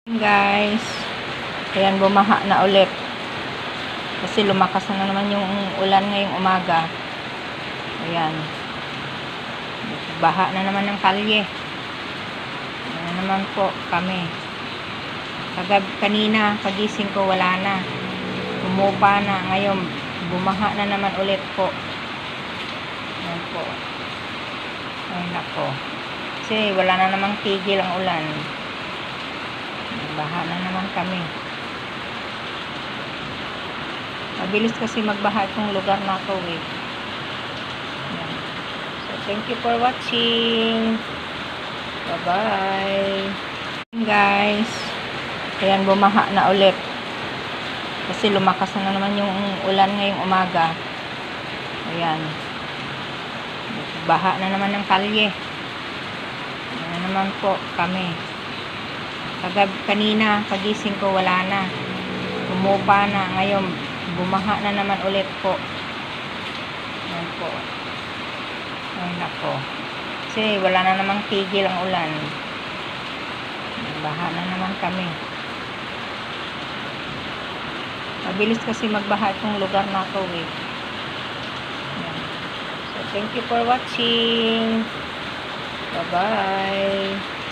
Guys, ayan, bumaha na ulit kasi lumakas na naman yung ulan ngayong umaga. Ayan, baha na naman ng kalye. Ayan naman po kami. Kanina pagising ko wala na, umupa na. Ngayon bumaha na naman ulit po. Ayan po, ay nako, kasi wala na namang tigil ang ulan. Baha na naman kami. Mabilis kasi magbaha itong lugar na to eh. Yan. So thank you for watching. Bye bye guys. Ayan, bumaha na ulit kasi lumakas na naman yung ulan ngayong umaga. Ayan, baha na naman ng kalye. Ayan naman po kami. Kanina pagising ko wala na, umupa na. Ngayon bumaha na naman ulit po. Ayan po, ay nako, kasi wala na namang tigil ang ulan. Baha na naman kami. Mabilis kasi magbaha itong lugar na to eh. Ayan. So thank you for watching. Bye bye.